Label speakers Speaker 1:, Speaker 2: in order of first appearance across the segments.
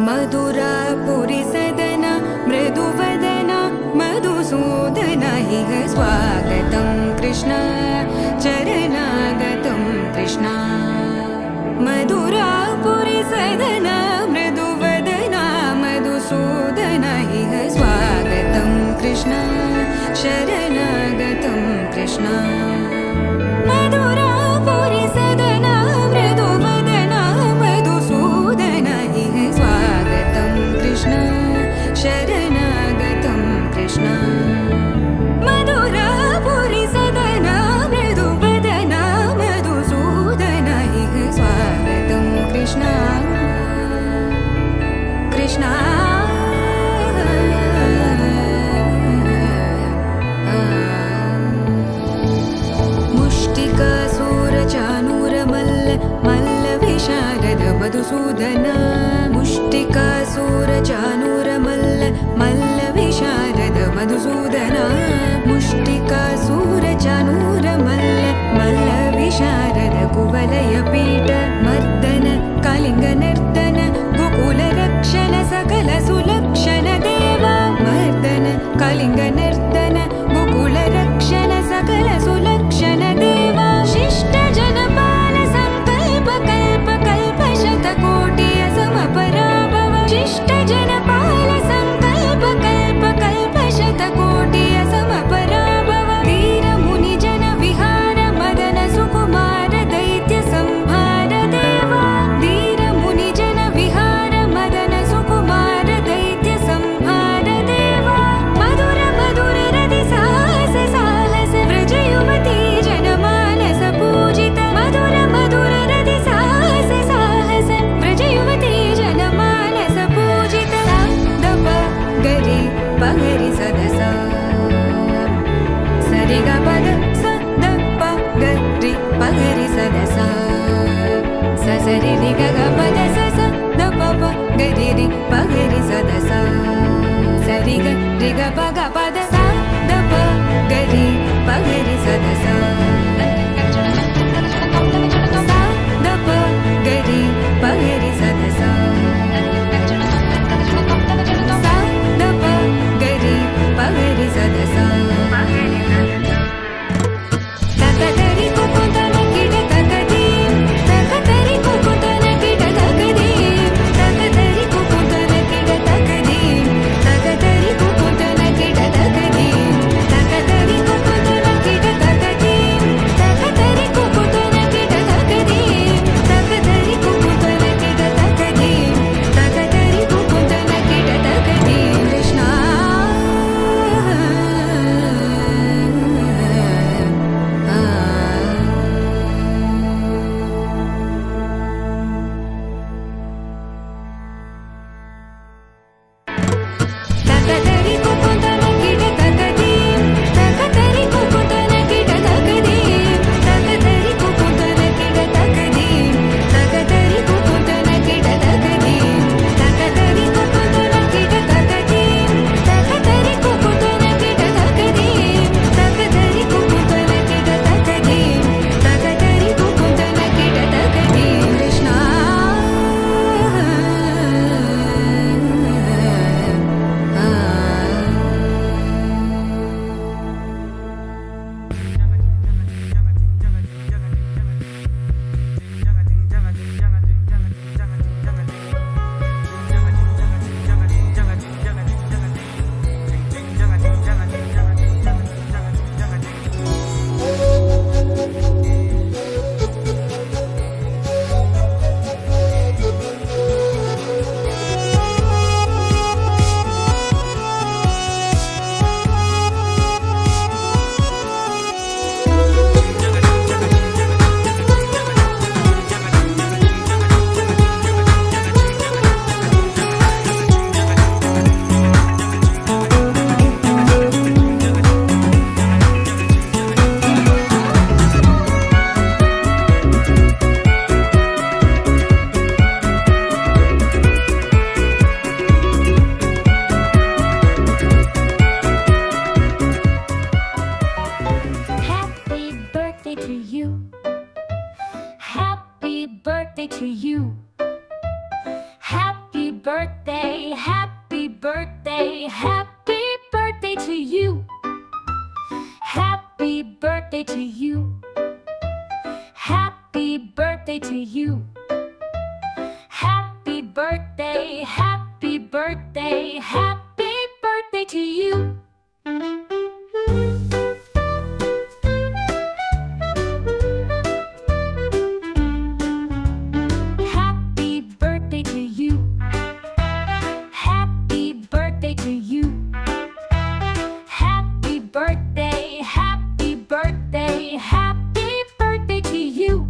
Speaker 1: मधुरापुरी सदन मृदुवदन मधुसूदन इह स्वागतं कृष्ण चरणागतं कृष्ण मधुरापुरी सदन मृदुवदन मधुसूदन इह स्वागतं कृष्ण शरणागतं कृष्ण मधुरापुरी सदन मृदुवदन मधुसूदन इह स्वागतं कृष्ण शरणागतं कृष्ण मधुरापुरी सदन मृदुवदन मधुसूदन इह स्वागतं कृष्ण कृष्ण मधुसूदन मुष्टिकासूरचानूर मल्ल विशारद मधुसूदन मुष्टिकासूरचानूर मल्ल विशारद कुवलय पीठ मर्दन कलिंग नर्तन गोकुल रक्षण सकल सुलक्षण देवा मर्दन कलिंग नर्तन गोकुल रक्षण सकल सुलक्षण देवा शिष्ट जनपाल संकल्प कल्प कल्प शतकोटि असमपराभव शिष्ट जनपाल संकल्प कल्प कल्प शतकोटि असमपराभव वीर मुनि जन विहार मदन सुकुमार दैत्य संहार देवा वीर मुनि birthday, happy birthday, happy birthday to you. Happy birthday to you. Happy birthday to you. Happy birthday, happy birthday, happy birthday to you. Happy birthday to you. Happy birthday to you. Happy birthday, happy birthday, happy birthday to you.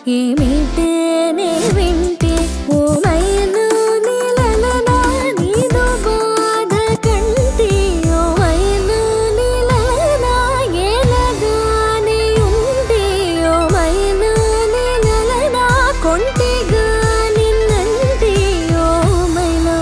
Speaker 1: ఏమిటే నే వింటే ఓ మైలు నీలలనా నీదు బాధ కంటే ఓ మైలు నీలలనా ఏలగానే ఉంది ఓ మైలు నీలలనా కొంటిగా నిన్నంటే ఓ మైలు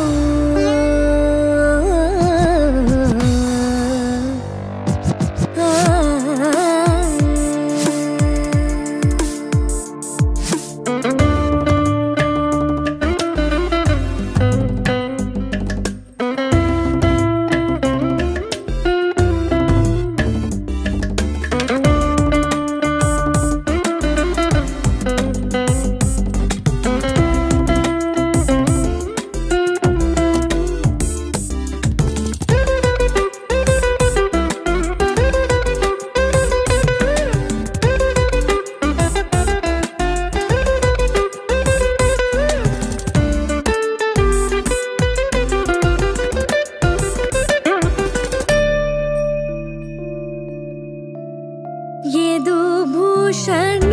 Speaker 1: ఏదో భూషణ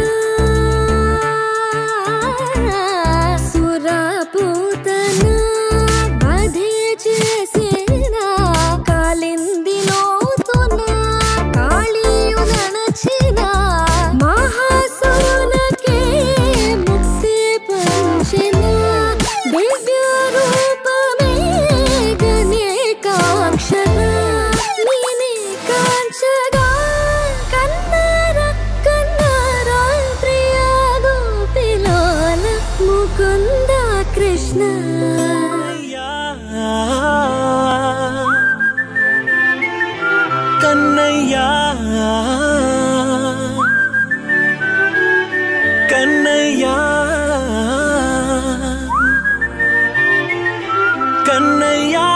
Speaker 1: సురపూతన బధే చేసిన కాలింది లోతున కాళీయు నడచిన మహాసునకే ముక్తి పంచిన దివ్య రూపమే గణేకాక్షర నేనే కాంచగా ముకుంద కృష్ణ
Speaker 2: కన్నయ్యా కన్నయ్యా కన్నయ్యా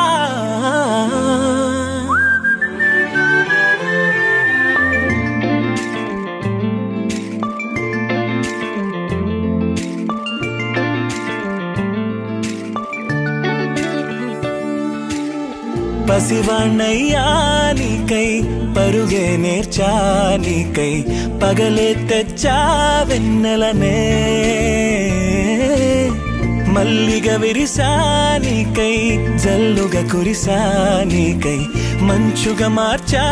Speaker 2: పసివాణ్ణయ్యా నీకై పరుగే నేర్చా నీకై పగలే తెచ్చా వెన్నెలనే మల్లిగ విరిసా నీకై జల్లుగా కురిసా నీకై మంచుగా మార్చా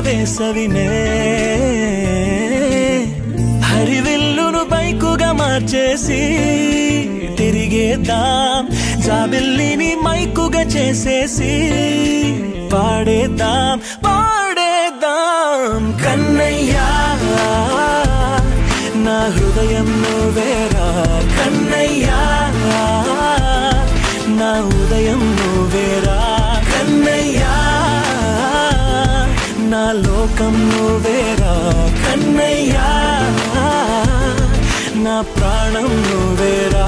Speaker 2: వేసవినే హరివిల్లును బైకుగా మార్చేసి తిరిగేద్దాం జాబిల్లిని మైకుగా చేసేసి పాడేద్దాం పాడేద్దాం కన్నయ్యా నా హృదయం నువ్వేరా కన్నయ్యా నా ఉదయం నువ్వేరా కన్నయ్యా నా లోకం నువ్వేరా కన్నయ్యా నా ప్రాణం నువ్వేరా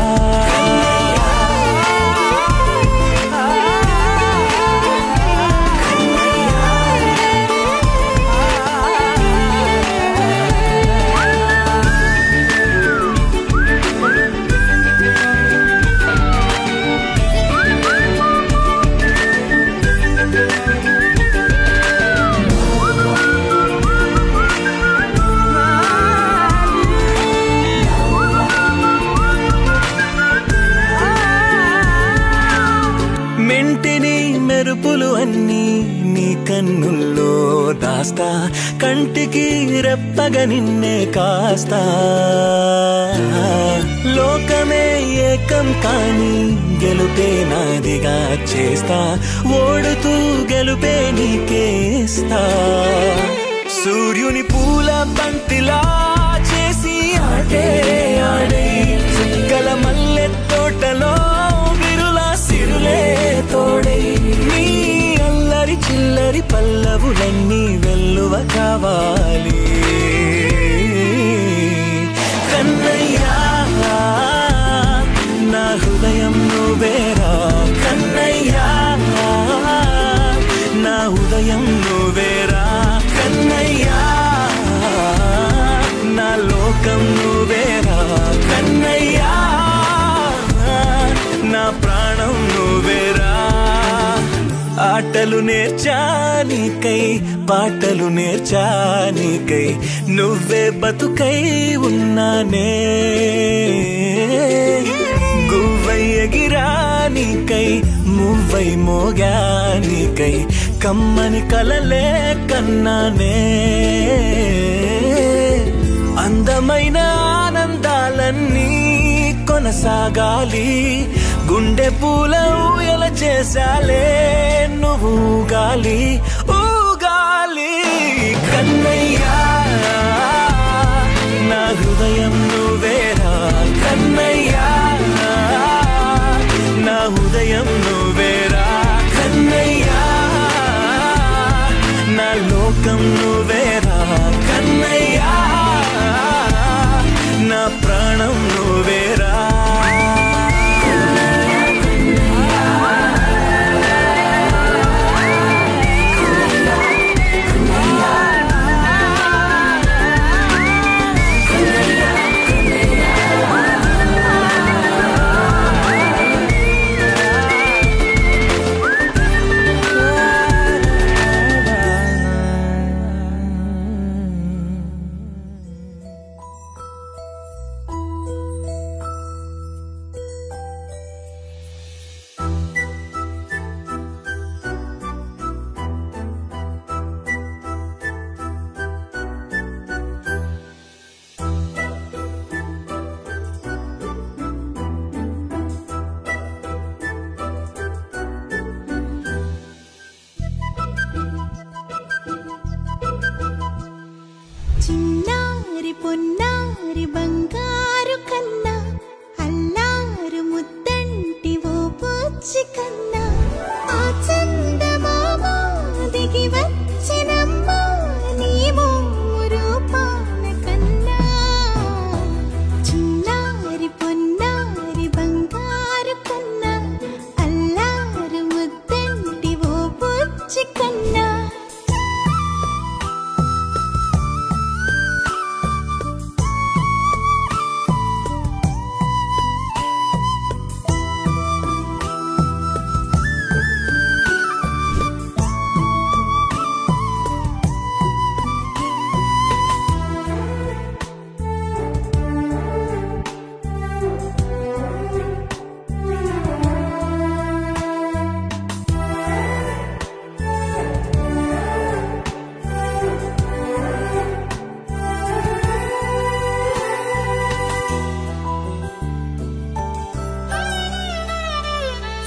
Speaker 2: మెంటిని మెరుపులు అన్నీ నీ కన్నుల్లో దాస్తా కంటికి రెప్పగా నిన్నే కాస్తా లోకమే ఏకం కాని గెలుపే నాదిగా చేస్తా ఓడుతూ గెలుపే నీకేస్తా సూర్యుని పూల బంతిలా చేసి ఆడే ఆడే చుక్కల మల్లె తోటలో సిరులే తోడై నీ అల్లరి చిల్లరి పల్లవులన్నీ వెల్లువ కావాలి కన్నయ్యా నా హృదయం నువ్వేరా కన్నయ్యా నా ఉదయం నువ్వేరా కన్నయ్యా నా లోకం నువ్వేరా కన్నయ్యా నా ప్రాణం నువ్వేరా ఆట ఆటలు నేర్చానికై పాటలు నేర్చానికై నువ్వే బతుకై ఉన్నానే గువ్వై ఎగిరానికై మువ్వై మోగానికై కమ్మని కలలే కన్నానే అందమైన ఆనందాలన్నీ కొనసాగాలి గుండె పూల ఊయల చేసాలే నువ్వు ఊగాలి ఊగాలి కన్నయ్యా నా హృదయం నువ్వేరా కన్నయ్యా నా హృదయం నువ్వేరా కన్నయ్యా నా లోకం నువ్వేరా కన్నయ్యా నా ప్రాణం నువ్వేరా
Speaker 3: చిన్నారి పొన్నారి బంగారు కన్నా అల్లారు ముద్దంటి ఓ పూచి కన్నా ఆ చందమామ దిగి వచ్చినమ్మా నీ రూపాన కన్నా చిన్నారి పొన్నారి బంగారు కన్నా అల్లారు ముద్దంటి ఓ పూచి కన్నా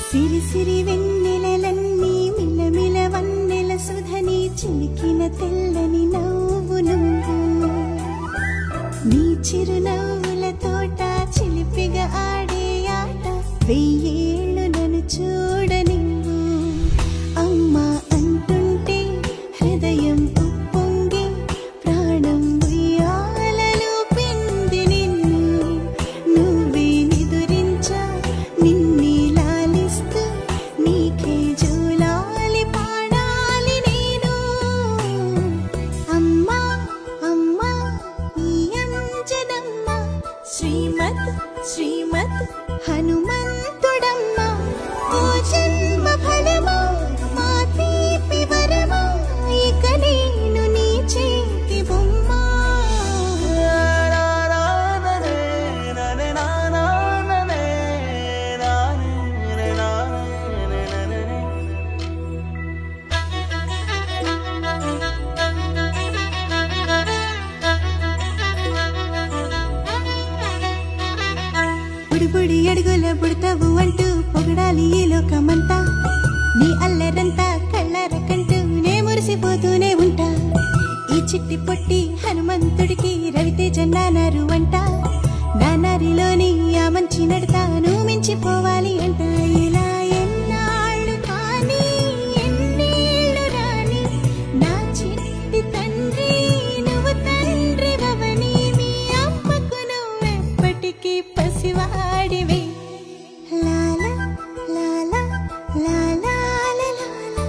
Speaker 3: సిరి సిరి వెన్నెలలన్నీ మిలమిల వన్నెల సుధని చిలికిన తెల్లని నవ్వు నువ్వు నీ చిరునవ్వుల తోట చిలిపిగా ఆడే ఆట వెయ్యేళ్ళు నన్ను చూడ నువ్వు అమ్మా అంటుంటే హృదయం ఉప్పొంగి ప్రాణం ఉయ్యాలలో పిండి నిన్ను నువ్వే నిదురించా నిన్నే నీకే జూలాలి పాడాలి నేను అమ్మా అమ్మా ఈ అంజనమ్మ శ్రీమత్ శ్రీమత్ హనుమంతుడమ్మ ఓ జన్మ ఫలమా మా తీపి వరమా ఇక నేను నీ చేతి బొమ్మ బుడి అడుగుల బుడతావు అంటూ పొగడాలి ఈ లోకమంతా నీ అల్లరంతా కళ్ళారకంటూ నే మురిసిపోతూనే ఉంటా ఈ చిట్టి పొట్టి హనుమంతుడికి రవితేజ నానారు అంట నానారిలోని ఆ మంచి నడతాను మించిపోవాలి అంట ఇలా ఎన్నాళ్ళు కానీ ఎన్నేళ్ళు రాని నా చిట్టి తండ్రి నువ్వు తండ్రి భవని మీ అమ్మకు నువ్వెప్పటికీ పసివాడివే లాలా లాలా లాలా లాలా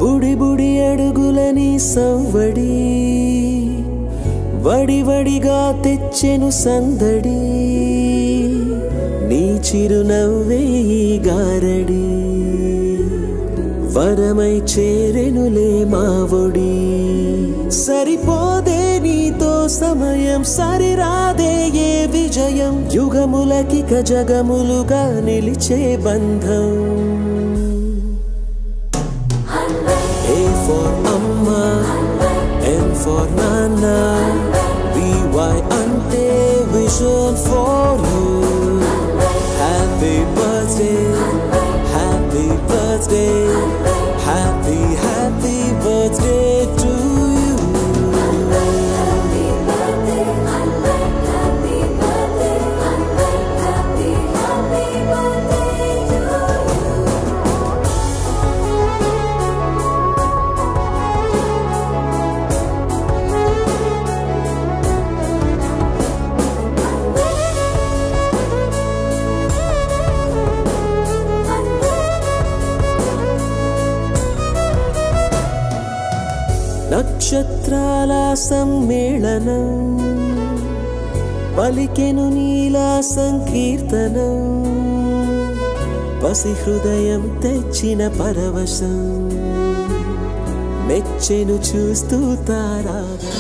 Speaker 2: బుడి బుడి అడుగులని సవ్వడి వడివడిగా తెచ్చెను సందడి నీ చిరునవ్వే గారడి వరమై చేరెనులే మావొడి సరిపోదే నీతో సమయం సరిరాదే ఏ విజయం యుగములకిక జగములుగా నిలిచే బంధం A for Amma, M for Nana, VY ante vision for you. Happy birthday, happy birthday, happy birthday to you.
Speaker 1: Happy birthday, happy birthday, happy birthday to you.
Speaker 2: నక్షత్రాల సమ్మేళనం పలికెను నీలా సంకీర్తనం పసి హృదయం తెచ్చిన పరవశం మెచ్చెను చూస్తూ తారాగా